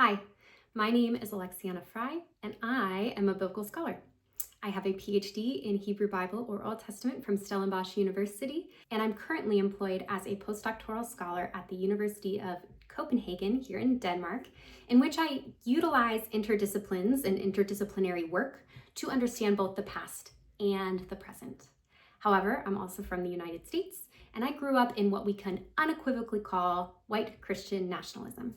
Hi, my name is Alexiana Fry, and I am a biblical scholar. I have a PhD in Hebrew Bible or Old Testament from Stellenbosch University, and I'm currently employed as a postdoctoral scholar at the University of Copenhagen here in Denmark, in which I utilize interdisciplines and interdisciplinary work to understand both the past and the present. However, I'm also from the United States, and I grew up in what we can unequivocally call white Christian nationalism.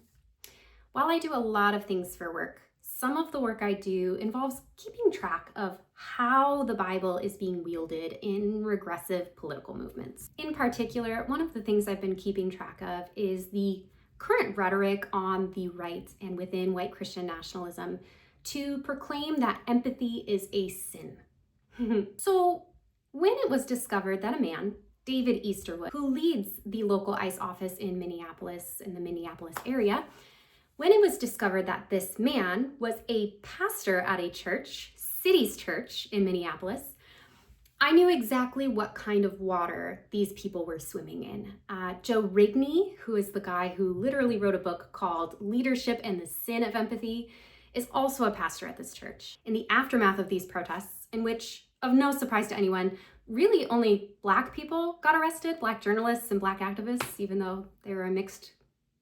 While I do a lot of things for work, some of the work I do involves keeping track of how the Bible is being wielded in regressive political movements. In particular, one of the things I've been keeping track of is the current rhetoric on the right and within white Christian nationalism to proclaim that empathy is a sin. So when it was discovered that a man, David Easterwood, who leads the local ICE office in Minneapolis, in the Minneapolis area, when it was discovered that this man was a pastor at a church, City's Church in Minneapolis, I knew exactly what kind of water these people were swimming in. Joe Rigney, who is the guy who literally wrote a book called Leadership and the Sin of Empathy, is also a pastor at this church. In the aftermath of these protests, in which, of no surprise to anyone, really only Black people got arrested, Black journalists and Black activists, even though they were a mixed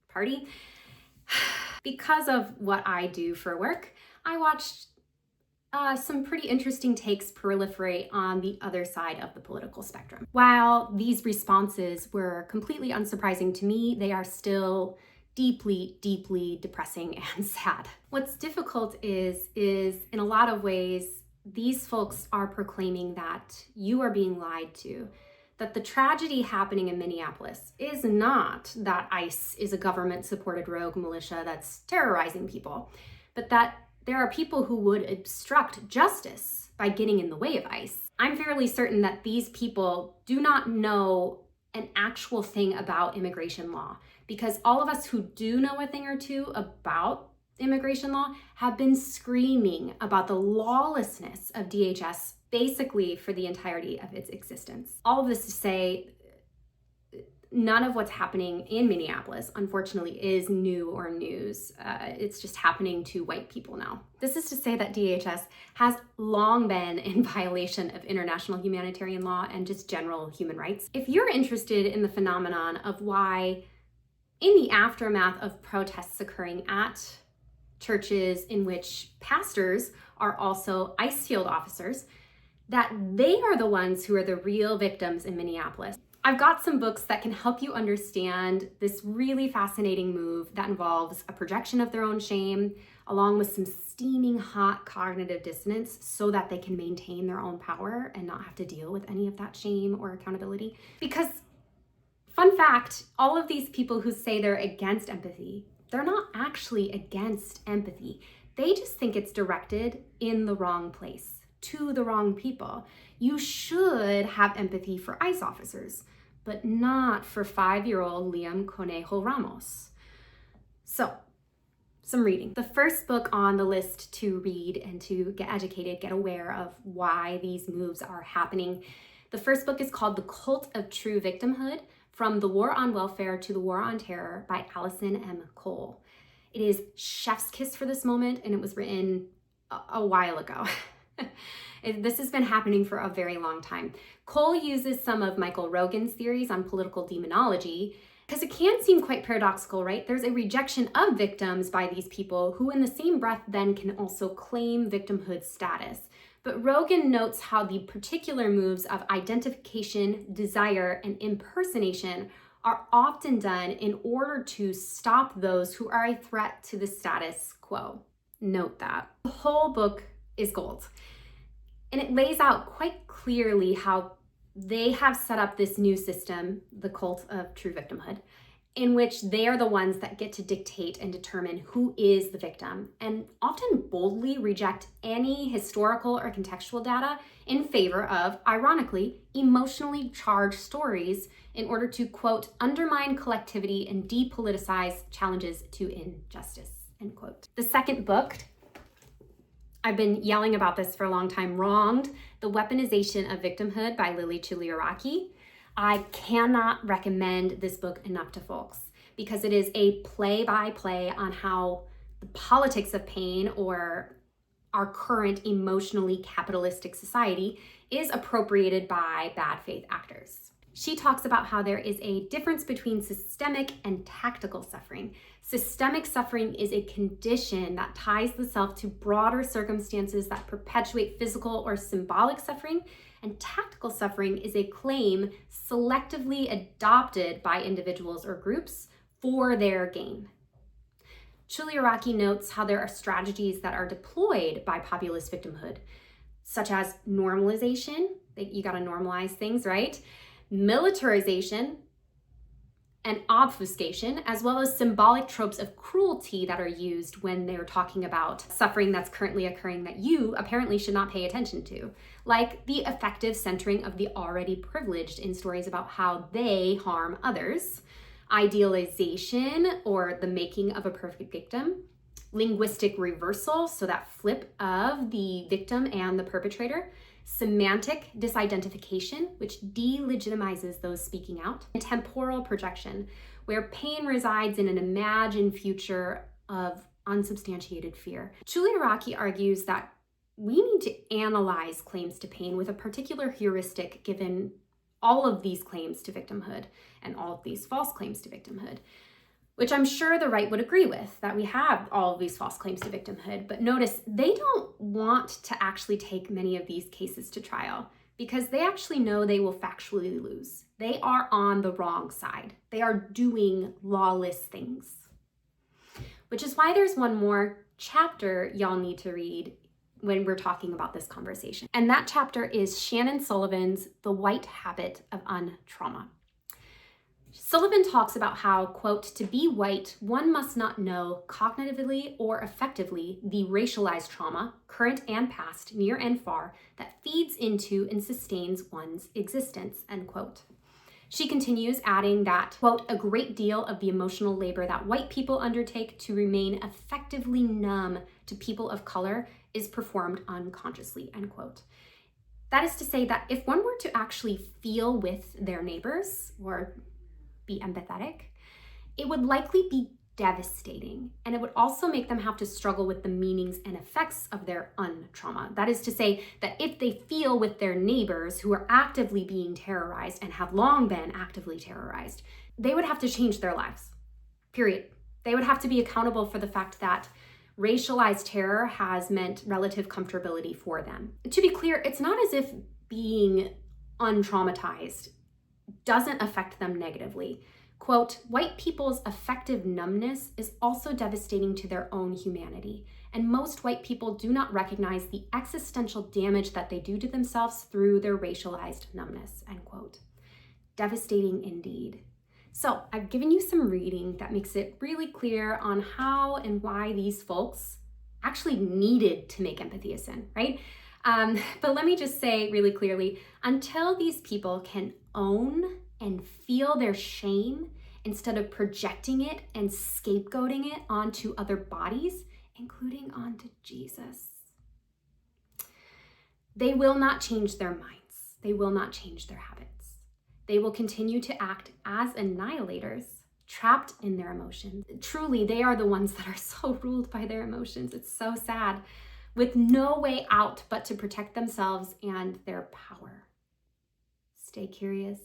party. Because of what I do for work, I watched some pretty interesting takes proliferate on the other side of the political spectrum. While these responses were completely unsurprising to me, they are still deeply, deeply depressing and sad. What's difficult is in a lot of ways, these folks are proclaiming that you are being lied to, that the tragedy happening in Minneapolis is not that ICE is a government-supported rogue militia that's terrorizing people, but that there are people who would obstruct justice by getting in the way of ICE. I'm fairly certain that these people do not know an actual thing about immigration law, because all of us who do know a thing or two about immigration law have been screaming about the lawlessness of DHS basically for the entirety of its existence. All of this to say, none of what's happening in Minneapolis, unfortunately, is new or news. It's just happening to white people now. This is to say that DHS has long been in violation of international humanitarian law and just general human rights. If you're interested in the phenomenon of why, in the aftermath of protests occurring at churches in which pastors are also ICE field officers, that they are the ones who are the real victims in Minneapolis. I've got some books that can help you understand this really fascinating move that involves a projection of their own shame, along with some steaming hot cognitive dissonance so that they can maintain their own power and not have to deal with any of that shame or accountability. Because, fun fact, all of these people who say they're against empathy, they're not actually against empathy. They just think it's directed in the wrong place, to the wrong people. You should have empathy for ICE officers, but not for 5-year-old Liam Conejo Ramos. So, some reading. The first book on the list to read and to get educated, get aware of why these moves are happening. The first book is called The Cult of True Victimhood: From the War on Welfare to the War on Terror by Allison M. Cole. It is chef's kiss for this moment, and it was written a while ago. This has been happening for a very long time. Cole uses some of Michael Rogan's theories on political demonology, because it can seem quite paradoxical, right? There's a rejection of victims by these people who in the same breath then can also claim victimhood status. But Rogan notes how the particular moves of identification, desire, and impersonation are often done in order to stop those who are a threat to the status quo. Note that. The whole book is gold. And it lays out quite clearly how they have set up this new system, the cult of true victimhood, in which they are the ones that get to dictate and determine who is the victim, and often boldly reject any historical or contextual data in favor of, ironically, emotionally charged stories in order to, quote, undermine collectivity and depoliticize challenges to injustice, end quote. The second book, I've been yelling about this for a long time, Wronged: The Weaponization of Victimhood by Lily Chiliaraki. I cannot recommend this book enough to folks because it is a play-by-play on how the politics of pain, or our current emotionally capitalistic society, is appropriated by bad faith actors. She talks about how there is a difference between systemic and tactical suffering. Systemic suffering is a condition that ties the self to broader circumstances that perpetuate physical or symbolic suffering, and tactical suffering is a claim selectively adopted by individuals or groups for their gain. Chuliaraki notes how there are strategies that are deployed by populist victimhood, such as normalization, you gotta normalize things, right? Militarization and obfuscation, as well as symbolic tropes of cruelty that are used when they're talking about suffering that's currently occurring that you apparently should not pay attention to, like the effective centering of the already privileged in stories about how they harm others, idealization or the making of a perfect victim, linguistic reversal, so that flip of the victim and the perpetrator, semantic disidentification, which delegitimizes those speaking out, and temporal projection, where pain resides in an imagined future of unsubstantiated fear. Chuliaraki argues that we need to analyze claims to pain with a particular heuristic given all of these claims to victimhood and all of these false claims to victimhood, which I'm sure the right would agree with, that we have all of these false claims to victimhood. But notice, they don't want to actually take many of these cases to trial because they actually know they will factually lose. They are on the wrong side. They are doing lawless things, which is why there's one more chapter y'all need to read when we're talking about this conversation. And that chapter is Shannon Sullivan's The White Habit of Untrauma. Sullivan talks about how, quote, to be white, one must not know cognitively or effectively the racialized trauma, current and past, near and far, that feeds into and sustains one's existence, end quote. She continues, adding that, quote, a great deal of the emotional labor that white people undertake to remain effectively numb to people of color is performed unconsciously, end quote. That is to say that if one were to actually feel with their neighbors or be empathetic, it would likely be devastating, and it would also make them have to struggle with the meanings and effects of their untrauma. That is to say that if they feel with their neighbors who are actively being terrorized and have long been actively terrorized, they would have to change their lives, period. They would have to be accountable for the fact that racialized terror has meant relative comfortability for them. To be clear, it's not as if being untraumatized doesn't affect them negatively. Quote, white people's affective numbness is also devastating to their own humanity, and most white people do not recognize the existential damage that they do to themselves through their racialized numbness, end quote. Devastating indeed. So I've given you some reading that makes it really clear on how and why these folks actually needed to make empathy a sin, right? But let me just say really clearly, until these people can own and feel their shame instead of projecting it and scapegoating it onto other bodies, including onto Jesus, they will not change their minds. They will not change their habits. They will continue to act as annihilators, trapped in their emotions. Truly, they are the ones that are so ruled by their emotions. It's so sad, with no way out but to protect themselves and their power. Stay curious.